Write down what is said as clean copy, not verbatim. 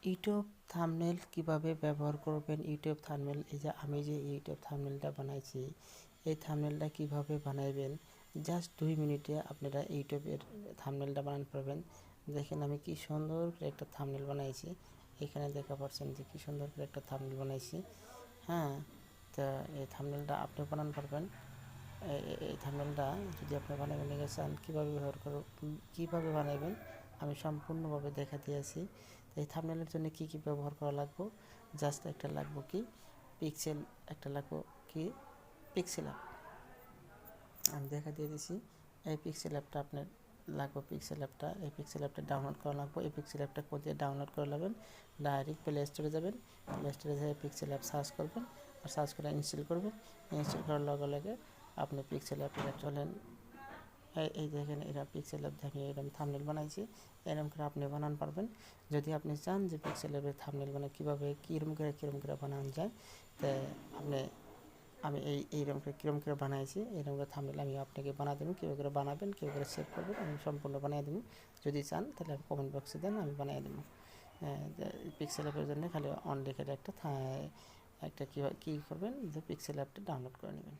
YouTube thumbnail কিভাবে ব্যবহার করবেন। ইউটিউব থাম্বনেল, এই যে আমি যে ইউটিউব থাম্বনেলটা বানাইছি, এই থাম্বনেলটা কিভাবে বানাইবেন জাস্ট 2 মিনিটে আপনারা ইউটিউবের থাম্বনেলটা বানাতে পারবেন। দেখেন আমি কি সুন্দর করে একটা থাম্বনেল বানাইছি, এখানে দেখা পাচ্ছেন যে কি সুন্দর করে একটা থাম্বনেল বানাইছি। হ্যাঁ, তো এই থাম্বনেলটা আপনি বানাতে পারবেন। এই থাম্বনেলটা যদি আপনি বানাবেন চান, কীভাবে বানাবেন আমি সম্পূর্ণভাবে দেখা দিয়েছি। এই থাম্বনেলের জন্য কি কি ব্যবহার করা লাগবে, জাস্ট একটা লাগবে কি পিক্সেল, একটা লাগবে কি পিক্সেল অ্যাপ, আমি দেখা দিয়ে দিছি। এই পিক্সেল অ্যাপটা আপনার লাগবে, পিক্সেল অ্যাপটা, এই পিক্সেল অ্যাপটা ডাউনলোড করা লাগবে। এই পিক্সেল অ্যাপটা কোথায় ডাউনলোড করে নেবেন, ডাইরেক্ট প্লে স্টোরে যাবেন, প্লে স্টোরে যেয়ে পিক্সেল অ্যাপ সার্চ করবেন, আর সার্চ করে ইনস্টল করবেন। ইনস্টল করার লগে লগে আপনি পিক্সেল অ্যাপে চলেন। এই দেখেন এরা পিক্সেল অ্যাপ দেখেন এরকম থাম্বনেল বানাইছি, এরকম করে আপনি বানান পারবেন। যদি আপনি চান যে পিক্সেল অ্যাপের থাম্বনেল মানে কীভাবে কীরকম করে বানানো যায়, তো আমি এইরকম করে কীরকম করে বানাইছি, এরকম করে থাম্বনেল আমি আপনাকে বানা দেবো। কীভাবে করে বানাবেন, কীভাবে করে সেভ করবেন, আমি সম্পূর্ণ বানিয়ে দেবো। যদি চান তাহলে আমি কমেন্ট বক্সে দেন, আমি বানিয়ে দেবো। পিক্সেল অ্যাপের জন্য খালি অন লিখে একটা কী করবেন যে পিক্সেল অ্যাপটা ডাউনলোড করে নেবেন।